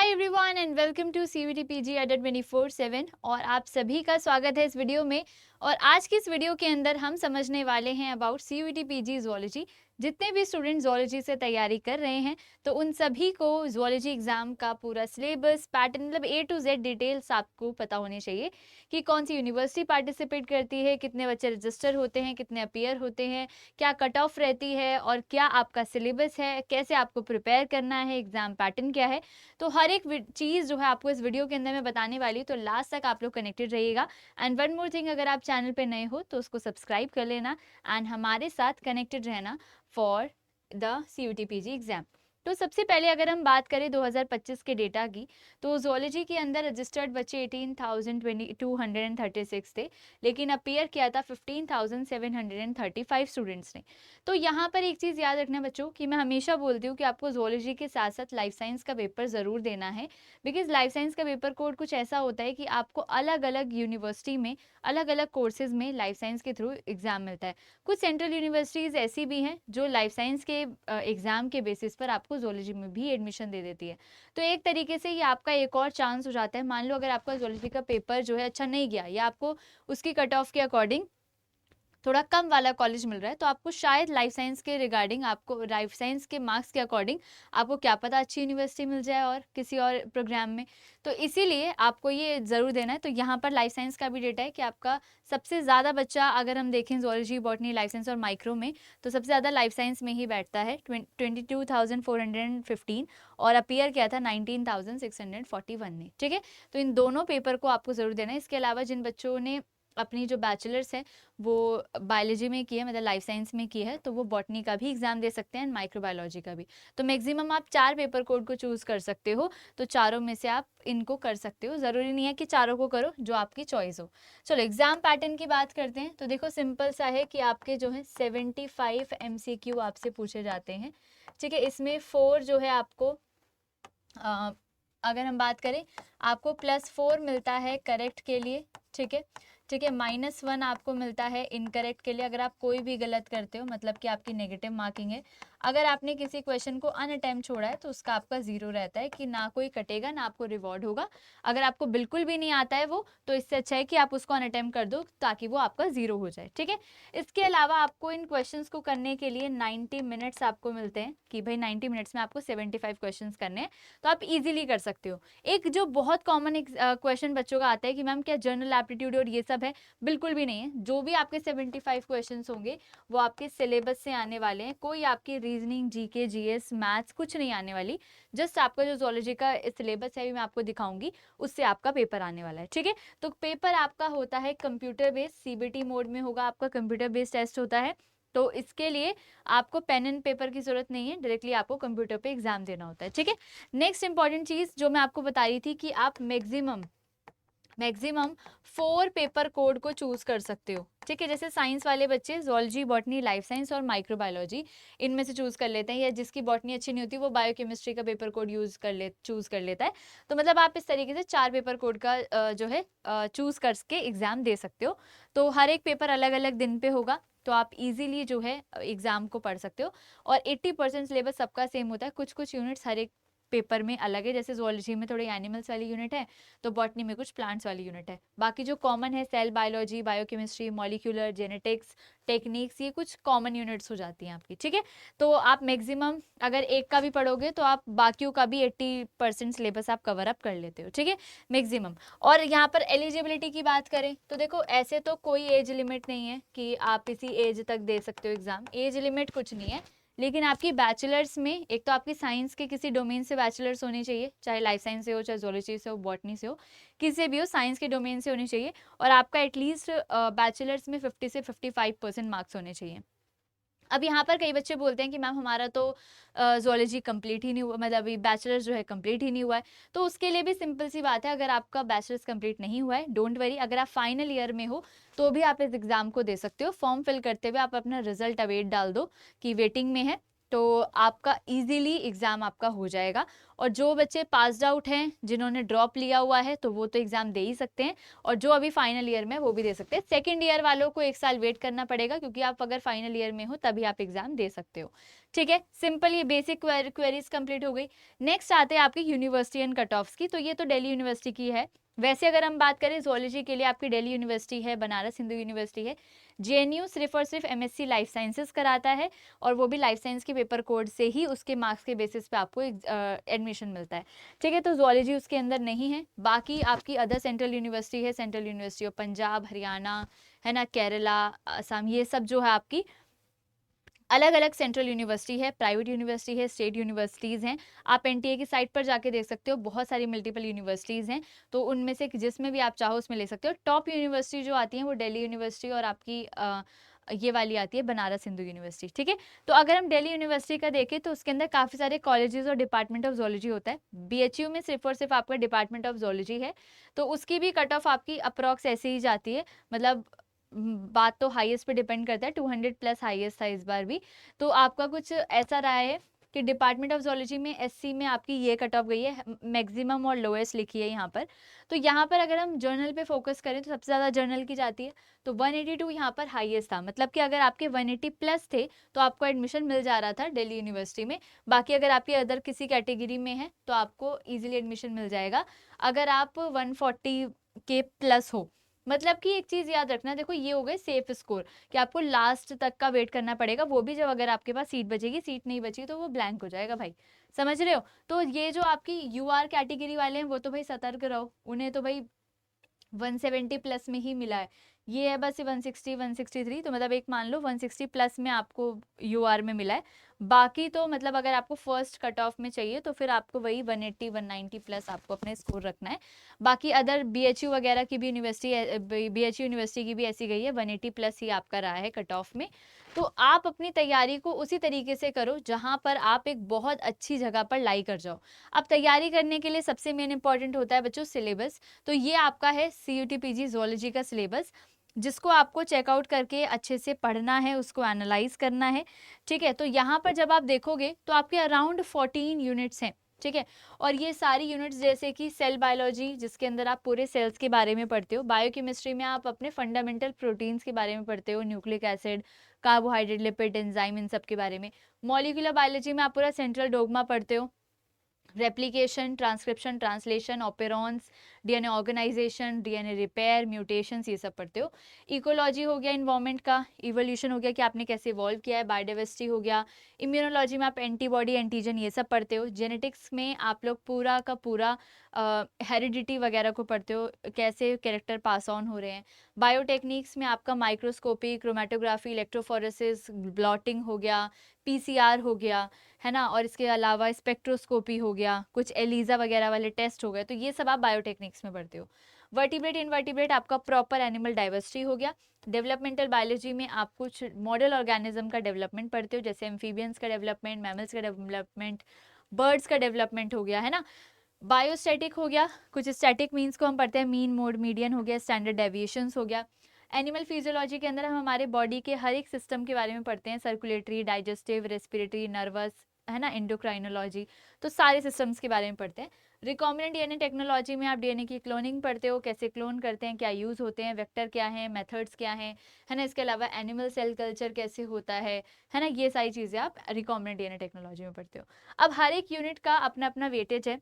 Hi everyone and welcome to CUET PG Adda 24/7 और आप सभी का स्वागत है इस वीडियो में। और आज की इस वीडियो के अंदर हम समझने वाले हैं अबाउट सीवीटी पीजी ज़ूलॉजी। जितने भी स्टूडेंट ज़ूलॉजी से तैयारी कर रहे हैं तो उन सभी को ज़ूलॉजी एग्ज़ाम का पूरा सिलेबस पैटर्न मतलब ए टू जेड डिटेल्स आपको पता होनी चाहिए कि कौन सी यूनिवर्सिटी पार्टिसिपेट करती है, कितने बच्चे रजिस्टर होते हैं, कितने अपीयर होते हैं, क्या कट ऑफ रहती है और क्या आपका सिलेबस है, कैसे आपको प्रिपेयर करना है, एग्ज़ाम पैटर्न क्या है। तो हर एक चीज़ जो है आपको इस वीडियो के अंदर मैं बताने वाली हूँ, तो लास्ट तक आप लोग कनेक्टेड रहिएगा। एंड वन मोर थिंग, अगर आप चैनल पे नए हो तो उसको सब्सक्राइब कर लेना एंड हमारे साथ कनेक्टेड रहना for the CUET PG exam. तो सबसे पहले अगर हम बात करें 2025 के डेटा की, तो ज़ूलॉजी के अंदर रजिस्टर्ड बच्चे 18,236 थे, लेकिन अपीयर किया था 15,735 स्टूडेंट्स ने। तो यहाँ पर एक चीज़ याद रखना बच्चों कि मैं हमेशा बोलती हूँ कि आपको ज़ूलॉजी के साथ साथ लाइफ साइंस का पेपर ज़रूर देना है, बिकॉज लाइफ साइंस का पेपर कोड कुछ ऐसा होता है कि आपको अलग अलग यूनिवर्सिटी में अलग अलग कोर्सेज में लाइफ साइंस के थ्रू एग्जाम मिलता है। कुछ सेंट्रल यूनिवर्सिटीज़ ऐसी भी हैं जो लाइफ साइंस के एग्जाम के बेसिस पर आपको ज़ूलॉजी में भी एडमिशन दे देती है। तो एक तरीके से ये आपका एक और चांस हो जाता है। मान लो अगर आपका ज़ूलॉजी का पेपर जो है अच्छा नहीं गया या आपको उसकी कट ऑफ के अकॉर्डिंग थोड़ा कम वाला कॉलेज मिल रहा है, तो आपको शायद लाइफ साइंस के रिगार्डिंग, आपको लाइफ साइंस के मार्क्स के अकॉर्डिंग आपको क्या पता अच्छी यूनिवर्सिटी मिल जाए और किसी और प्रोग्राम में। तो इसीलिए आपको ये ज़रूर देना है। तो यहाँ पर लाइफ साइंस का भी डेटा है कि आपका सबसे ज़्यादा बच्चा, अगर हम देखें ज़ूलॉजी, बॉटनी, लाइफ साइंस और माइक्रो में, तो सबसे ज़्यादा लाइफ साइंस में ही बैठता है 22,415 और अपीयर किया था 19,641 ने। ठीक है, तो इन दोनों पेपर को आपको ज़रूर देना है। इसके अलावा जिन बच्चों ने अपनी जो बैचलर्स है वो बायोलॉजी में की है, मतलब लाइफ साइंस में की है, तो वो बॉटनी का भी एग्जाम दे सकते हैं, माइक्रोबायोलॉजी का भी। तो मैक्सिमम आप 4 पेपर कोड को चूज कर सकते हो, तो चारों में से आप इनको कर सकते हो। ज़रूरी नहीं है कि चारों को करो, जो आपकी चॉइस हो। चलो एग्जाम पैटर्न की बात करते हैं। तो देखो सिंपल सा है कि आपके जो है 75 MCQ आपसे पूछे जाते हैं। ठीक है, इसमें 4 जो है आपको अगर हम बात करें, आपको +4 मिलता है करेक्ट के लिए। ठीक है, ठीक है, -1 आपको मिलता है इनकरेक्ट के लिए, अगर आप कोई भी गलत करते हो, मतलब कि आपकी नेगेटिव मार्किंग है। अगर आपने किसी क्वेश्चन को अनअटेम्प्ट छोड़ा है तो उसका आपका 0 रहता है कि ना कोई कटेगा ना आपको रिवॉर्ड होगा। अगर आपको बिल्कुल भी नहीं आता है वो, तो इससे अच्छा है कि आप उसको अनअटेम्प्ट कर दो ताकि वो आपका 0 हो जाए। ठीक है, इसके अलावा आपको इन क्वेश्चंस को करने के लिए 90 मिनट्स आपको मिलते हैं कि भाई 90 मिनट्स में आपको 75 क्वेश्चंस करने हैं, तो आप इजीली कर सकते हो। एक जो बहुत कॉमन क्वेश्चन बच्चों का आता है कि मैम क्या जनरल एप्टीट्यूड और ये सब है, बिल्कुल भी नहीं है। जो भी आपके 75 क्वेश्चंस होंगे वो आपके सिलेबस से आने वाले हैं। कोई आपकी रीजनिंग, जीके, जीएस, मैथ्स कुछ नहीं आने वाली। जस्ट आपका जो ज़ूलॉजी का सिलेबस है, मैं आपको दिखाऊंगी, उससे आपका पेपर आने वाला है। ठीक है, तो पेपर आपका होता है कंप्यूटर बेस्ड, सीबीटी मोड में होगा, आपका कंप्यूटर बेस्ड टेस्ट होता है। तो इसके लिए आपको पेन एंड पेपर की जरूरत नहीं है, डायरेक्टली आपको कंप्यूटर पे एग्जाम देना होता है। ठीक है, नेक्स्ट इंपॉर्टेंट चीज जो मैं आपको बता रही थी कि आप मैक्सिमम 4 पेपर कोड को चूज कर सकते हो। ठीक है, जैसे साइंस वाले बच्चे ज़ूलॉजी, बॉटनी, लाइफ साइंस और माइक्रोबायोलॉजी, इनमें से चूज कर लेते हैं, या जिसकी बॉटनी अच्छी नहीं होती वो बायोकेमिस्ट्री का पेपर कोड चूज कर लेता है। तो मतलब आप इस तरीके से 4 पेपर कोड का जो है चूज करके एग्जाम दे सकते हो। तो हर एक पेपर अलग अलग दिन पे होगा, तो आप इजीली जो है एग्जाम को पढ़ सकते हो। और 80% सिलेबस सबका सेम होता है। कुछ कुछ यूनिट्स हर एक पेपर में अलग है, जैसे ज़ूलॉजी में थोड़ी एनिमल्स वाली यूनिट है, तो बॉटनी में कुछ प्लांट्स वाली यूनिट है। बाकी जो कॉमन है, cell biology, biochemistry, molecular genetics, techniques, ये कुछ कॉमन यूनिट्स हो जाती हैं आपकी। ठीक है, तो आप मैक्सिमम अगर एक का भी पढ़ोगे तो आप बाकियों का भी 80% सिलेबस आप कवर अप कर लेते हो। ठीक है, मैक्सिमम। और यहाँ पर एलिजिबिलिटी की बात करें तो देखो ऐसे तो कोई एज लिमिट नहीं है कि आप इसी एज तक दे सकते हो एग्जाम, एज लिमिट कुछ नहीं है। लेकिन आपकी बैचलर्स में एक तो आपकी साइंस के किसी डोमेन से बैचलर्स होनी चाहिए, चाहे लाइफ साइंस से हो, चाहे ज़ूलॉजी से हो, बॉटनी से हो, किसी से भी हो, साइंस के डोमेन से होनी चाहिए। और आपका एटलीस्ट बैचलर्स में 50 से 55% मार्क्स होने चाहिए। अब यहाँ पर कई बच्चे बोलते हैं कि मैम हमारा तो ज़ूलॉजी कंप्लीट ही नहीं हुआ, मतलब अभी बैचलर्स जो है कंप्लीट ही नहीं हुआ है। तो उसके लिए भी सिंपल सी बात है, अगर आपका बैचलर्स कंप्लीट नहीं हुआ है, डोंट वरी, अगर आप फाइनल ईयर में हो तो भी आप इस एग्ज़ाम को दे सकते हो। फॉर्म फिल करते हुए आप अपना रिजल्ट अवेट डाल दो कि वेटिंग में है, तो आपका इजीली एग्ज़ाम आपका हो जाएगा। और जो बच्चे पास्ड आउट हैं, जिन्होंने ड्रॉप लिया हुआ है, तो वो तो एग्ज़ाम दे ही सकते हैं, और जो अभी फाइनल ईयर में है, वो भी दे सकते हैं। सेकंड ईयर वालों को 1 साल वेट करना पड़ेगा, क्योंकि आप अगर फाइनल ईयर में हो तभी आप एग्ज़ाम दे सकते हो। ठीक है, सिंपल ये बेसिक क्वेरीज कंप्लीट हो गई। नेक्स्ट आते हैं आपकी यूनिवर्सिटी एंड कट ऑफ्स की। तो ये तो दिल्ली यूनिवर्सिटी की है। वैसे अगर हम बात करें ज़ूलॉजी के लिए, आपकी दिल्ली यूनिवर्सिटी है, बनारस हिंदू यूनिवर्सिटी है। जेएनयू सिर्फ और सिर्फ एमएससी लाइफ साइंसेज कराता है, और वो भी लाइफ साइंस के पेपर कोड से ही उसके मार्क्स के बेसिस पे आपको एडमिशन मिलता है। ठीक है, तो ज़ूलॉजी उसके अंदर नहीं है। बाकी आपकी अदर सेंट्रल यूनिवर्सिटी है, central university of Punjab, Haryana, है ना, केरला, असम, ये सब जो है आपकी अलग अलग सेंट्रल यूनिवर्सिटी है, प्राइवेट यूनिवर्सिटी है, स्टेट यूनिवर्सिटीज़ हैं। आप एनटीए की साइट पर जाके देख सकते हो, बहुत सारी मल्टीपल यूनिवर्सिटीज़ हैं, तो उनमें से जिसमें भी आप चाहो उसमें ले सकते हो। टॉप यूनिवर्सिटी जो आती है वो दिल्ली यूनिवर्सिटी और आपकी ये वाली आती है बनारस हिंदू यूनिवर्सिटी। ठीक है, तो अगर हम दिल्ली यूनिवर्सिटी का देखें तो उसके अंदर काफ़ी सारे कॉलेजेस और डिपार्टमेंट ऑफ ज़ूलॉजी होता है। बीएचयू में सिर्फ और सिर्फ आपका डिपार्टमेंट ऑफ ज़ूलॉजी है, तो उसकी भी कट ऑफ आपकी अप्रॉक्स ऐसे ही जाती है। मतलब बात तो हाईएस्ट पे डिपेंड करता है, 200 प्लस हाईएस्ट था इस बार भी। तो आपका कुछ ऐसा रहा है कि डिपार्टमेंट ऑफ ज़ूलॉजी में एससी में आपकी ये कट ऑफ गई है, मैक्सिमम और लोएस्ट लिखी है यहाँ पर। तो यहाँ पर अगर हम जर्नल पे फोकस करें तो सबसे ज़्यादा जर्नल की जाती है, तो 182 यहाँ पर हाईएस्ट था। मतलब कि अगर आपके 180 प्लस थे तो आपको एडमिशन मिल जा रहा था दिल्ली यूनिवर्सिटी में। बाकी अगर आपकी अदर किसी कैटेगरी में है तो आपको ईजिली एडमिशन मिल जाएगा अगर आप 140 के प्लस हो। मतलब कि एक चीज़ याद रखना, देखो ये हो गए सेफ स्कोर कि आपको लास्ट तक का वेट करना पड़ेगा, वो भी जब अगर आपके पास सीट बचेगी, सीट नहीं बची तो वो ब्लैंक हो जाएगा भाई, समझ रहे हो। तो ये जो आपकी यूआर कैटेगरी वाले हैं वो तो भाई सतर्क रहो, उन्हें तो भाई 170 प्लस में ही मिला है। ये है बस 160 163, तो मतलब एक मान लो 160 प्लस में आपको यूआर में मिला है। बाकी तो मतलब अगर आपको फर्स्ट कट ऑफ में चाहिए तो फिर आपको वही 180 190 प्लस आपको अपने स्कोर रखना है। बाकी अदर बीएचयू वगैरह की भी यूनिवर्सिटी, बीएचयू यूनिवर्सिटी की भी ऐसी गई है, 180 प्लस ही आपका रहा है कट ऑफ में। तो आप अपनी तैयारी को उसी तरीके से करो जहाँ पर आप एक बहुत अच्छी जगह पर लाई कर जाओ। अब तैयारी करने के लिए सबसे मेन इंपॉर्टेंट होता है बच्चों सिलेबस। तो ये आपका है सीयूटी पीजी ज़ूलॉजी का सिलेबस, जिसको आपको चेकआउट करके अच्छे से पढ़ना है, उसको एनालाइज करना है। ठीक है, तो यहाँ पर जब आप देखोगे तो आपके अराउंड 14 यूनिट्स हैं। ठीक है, और ये सारी यूनिट्स जैसे कि सेल बायोलॉजी, जिसके अंदर आप पूरे सेल्स के बारे में पढ़ते हो, बायोकेमिस्ट्री में आप अपने फंडामेंटल प्रोटीन्स के बारे में पढ़ते हो, nucleic acid, carbohydrate, lipid, enzyme, इन सब के बारे में। मॉलिक्यूलर बायोलॉजी में आप पूरा सेंट्रल डोग्मा पढ़ते हो, replication, transcription, translation, operons, DNA organization, DNA repair, mutations, ये सब पढ़ते हो। इकोलॉजी हो गया इन्वायरमेंट का, इवोल्यूशन हो गया कि आपने कैसे इवॉल्व किया है, बायोडाइवर्सिटी हो गया। इम्यूनोलॉजी में आप एंटीबॉडी, एंटीजन, ये सब पढ़ते हो। जेनेटिक्स में आप लोग पूरा का पूरा हेरिडिटी वगैरह को पढ़ते हो, कैसे कैरेक्टर पास ऑन हो रहे हैं। बायोटेक्निक्स में आपका माइक्रोस्कोपी, क्रोमेटोग्राफी, इलेक्ट्रोफोरेसिस, ब्लॉटिंग हो गया, पीसीआर हो गया, है ना, और इसके अलावा स्पेक्ट्रोस्कोपी हो गया, कुछ एलिजा वगैरह वाले टेस्ट हो गए, तो ये सब आप बायोटेक्निक्स में पढ़ते हो। वर्टिब्रेट इनवर्टिब्रेट आपका प्रॉपर एनिमल डाइवर्सिटी हो गया। डेवलपमेंटल बायोलॉजी में आप कुछ मॉडल ऑर्गेनिज्म का डेवलपमेंट पढ़ते हो, जैसे एम्फीबियंस का डेवलपमेंट, मैमल्स का डेवलपमेंट, बर्ड्स का डेवलपमेंट हो गया, है ना। बायोस्टैटिक हो गया, कुछ स्टैटिक मीन्स को हम पढ़ते हैं, मीन, मोड, मीडियन हो गया, स्टैंडर्ड डेविएशंस हो गया। एनिमल फिजियोलॉजी के अंदर हम हमारे बॉडी के हर एक सिस्टम के बारे में पढ़ते हैं, सर्कुलेटरी, डाइजेस्टिव, रेस्पिरेटरी, नर्वस, है ना, एंडोक्राइनोलॉजी, तो सारे सिस्टम्स के बारे में पढ़ते हैं। रिकॉम्बिनेंट डीएनए टेक्नोलॉजी में आप डीएनए की क्लोनिंग पढ़ते हो, कैसे क्लोन करते हैं, क्या यूज़ होते हैं, वेक्टर क्या है, मेथड्स क्या हैं, है ना। इसके अलावा एनिमल सेल कल्चर कैसे होता है ना, ये सारी चीज़ें आप रिकॉम्बिनेंट डीएनए टेक्नोलॉजी में पढ़ते हो। अब हर एक यूनिट का अपना अपना वेटेज है,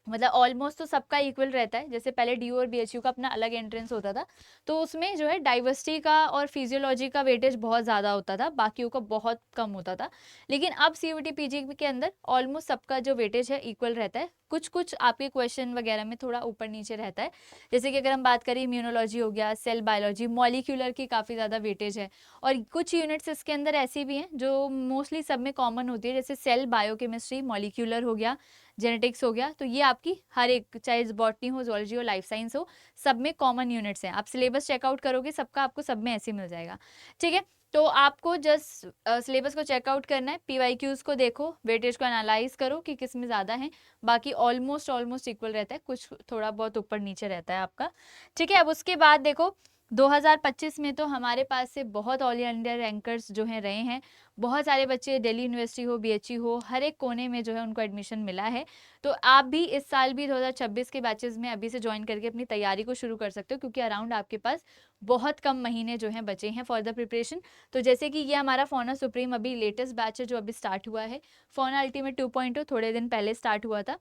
मतलब ऑलमोस्ट तो सबका इक्वल रहता है। जैसे पहले डीयू और बीएचयू का अपना अलग एंट्रेंस होता था, तो उसमें जो है डाइवर्सिटी का और फिजियोलॉजी का वेटेज बहुत ज़्यादा होता था, बाकियों का बहुत कम होता था। लेकिन अब सीयूटी पीजी के अंदर ऑलमोस्ट सबका जो वेटेज है इक्वल रहता है। कुछ कुछ आपके क्वेश्चन वगैरह में थोड़ा ऊपर नीचे रहता है, जैसे कि अगर हम बात करें इम्यूनोलॉजी हो गया, सेल बायोलॉजी, मॉलिक्यूलर की काफ़ी ज़्यादा वेटेज है। और कुछ यूनिट्स इसके अंदर ऐसी भी हैं जो मोस्टली सब में कॉमन होती है, जैसे सेल बायोकेमिस्ट्री, मॉलिक्यूलर हो गया, जेनेटिक्स हो गया। तो ये आपकी हर एक, चाहे बॉटनी हो, ज़ूलॉजी हो, लाइफ साइंस हो, सब में कॉमन यूनिट्स हैं। आप सिलेबस चेकआउट करोगे सबका, आपको सब में ऐसे मिल जाएगा। ठीक है, तो आपको जस्ट सिलेबस को चेकआउट करना है, पीवाईक्यूज को देखो, वेटेज को एनालाइज करो कि किस में ज़्यादा है। बाकी ऑलमोस्ट इक्वल रहता है, कुछ थोड़ा बहुत ऊपर नीचे रहता है आपका। ठीक है, अब उसके बाद देखो 2025 में तो हमारे पास से बहुत ऑल इंडिया रैंकर्स जो हैं रहे हैं। बहुत सारे बच्चे दिल्ली यूनिवर्सिटी हो, बीएचयू हो, हर एक कोने में जो है उनको एडमिशन मिला है। तो आप भी इस साल भी 2026 के बैचेस में अभी से ज्वाइन करके अपनी तैयारी को शुरू कर सकते हो, क्योंकि अराउंड आपके पास बहुत कम महीने जो हैं बचे हैं फॉर द प्रिपरेशन। तो जैसे कि ये हमारा फौना सुप्रीम अभी लेटेस्ट बैच है जो अभी स्टार्ट हुआ है। फौना अल्टीमेट 2.0 थोड़े दिन पहले स्टार्ट हुआ था।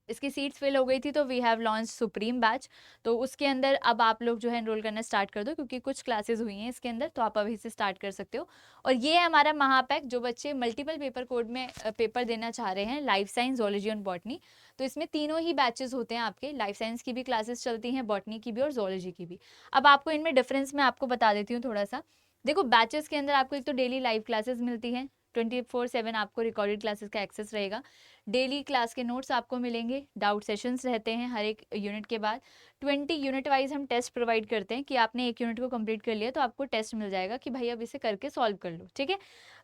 इसकी सीट्स फिल हो गई थी तो we have launch supreme batch. तो उसके अंदर अब आप लोग जो है एनरोल करना स्टार्ट कर दो, क्योंकि कुछ क्लासेस हुई हैं इसके अंदर, तो आप अभी से स्टार्ट कर सकते हो। और ये है हमारा महापैक, जो बच्चे मल्टीपल पेपर कोड में पेपर देना चाह रहे हैं, लाइफ साइंस, जोलॉजी और बॉटनी। तो इसमें तीनों ही बैचेस होते हैं आपके, लाइफ साइंस की भी क्लासेस चलती हैं, बॉटनी की भी और जोलॉजी की भी। अब आपको इनमें डिफरेंस मैं आपको बता देती हूँ थोड़ा सा। देखो, बैचेस के अंदर आपको एक तो डेली लाइव क्लासेस मिलती हैं, 24/7 आपको रिकॉर्डेड क्लासेस का एक्सेस रहेगा। डेली क्लास के नोट्स आपको मिलेंगे, डाउट सेशंस रहते हैं हर एक यूनिट के बाद। 20 यूनिट वाइज हम टेस्ट प्रोवाइड करते हैं कि आपने एक यूनिट को कंप्लीट कर लिया तो आपको टेस्ट मिल जाएगा कि भाई अब इसे करके सॉल्व कर लो, ठीक है।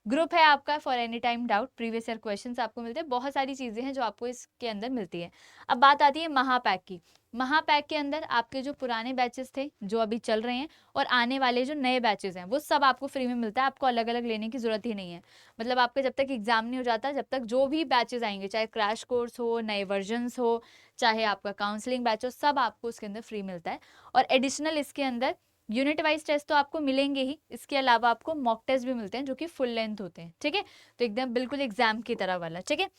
ग्रुप है आपका for any time doubt, previous year questions आपको मिलते हैं, बहुत सारी चीज़ें हैं जो आपको इसके अंदर मिलती है। अब बात आती है महापैक की। महापैक के अंदर आपके जो पुराने बैचेस थे जो अभी चल रहे हैं, और आने वाले जो नए बैचेस हैं, वो सब आपको फ्री में मिलता है, आपको अलग अलग लेने की जरूरत ही नहीं है। मतलब आपका जब तक एग्जाम नहीं हो जाता, जब तक जो भी बैचेस आएंगे, चाहे क्रैश कोर्स हो, नए वर्जन्स हो, चाहे आपका काउंसलिंग बैच हो, सब आपको उसके अंदर फ्री मिलता है। और एडिशनल इसके अंदर यूनिट वाइज टेस्ट तो आपको मिलेंगे ही, इसके अलावा आपको मॉक टेस्ट भी मिलते हैं जो कि फुल लेंथ होते हैं, ठीक है। तो एकदम बिल्कुल एग्जाम की तरह वाला, ठीक है।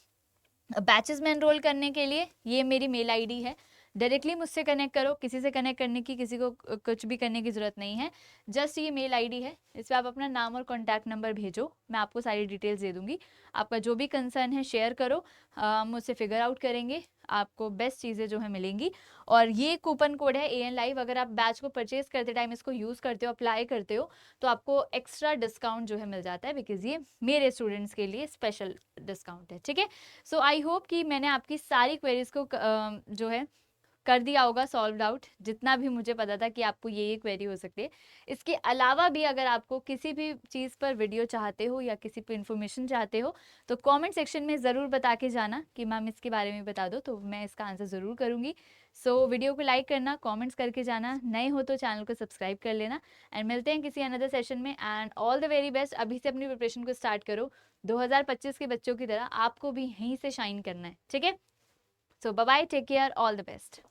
बैचेस में एनरोल करने के लिए ये मेरी मेल आईडी है, डायरेक्टली मुझसे कनेक्ट करो, किसी से कनेक्ट करने की, किसी को कुछ भी करने की ज़रूरत नहीं है। जस्ट ये मेल आईडी है, इस पर आप अपना नाम और कॉन्टैक्ट नंबर भेजो, मैं आपको सारी डिटेल्स दे दूंगी। आपका जो भी कंसर्न है शेयर करो, मुझसे फिगर आउट करेंगे, आपको बेस्ट चीज़ें जो है मिलेंगी। और ये कूपन कोड है AN लाइव, अगर आप बैच को परचेज करते टाइम इसको यूज़ करते हो, अप्लाई करते हो, तो आपको एक्स्ट्रा डिस्काउंट जो है मिल जाता है, बिकॉज ये मेरे स्टूडेंट्स के लिए स्पेशल डिस्काउंट है, ठीक है। सो आई होप कि मैंने आपकी सारी क्वेरीज को जो है कर दिया होगा सॉल्व आउट, जितना भी मुझे पता था कि आपको ये क्वेरी हो सकती है। इसके अलावा भी अगर आपको किसी भी चीज़ पर वीडियो चाहते हो या किसी पर इंफॉर्मेशन चाहते हो, तो कमेंट सेक्शन में ज़रूर बता के जाना कि मैम इसके बारे में बता दो, तो मैं इसका आंसर ज़रूर करूँगी। सो वीडियो को लाइक करना, कमेंट्स करके जाना, नए हो तो चैनल को सब्सक्राइब कर लेना। एंड मिलते हैं किसी अनदर सेशन में, and all the very best. अभी से अपनी प्रिपरेशन को स्टार्ट करो, 2025 के बच्चों की तरह आपको भी यहीं से शाइन करना है, ठीक है। So bye bye, take care, all the best.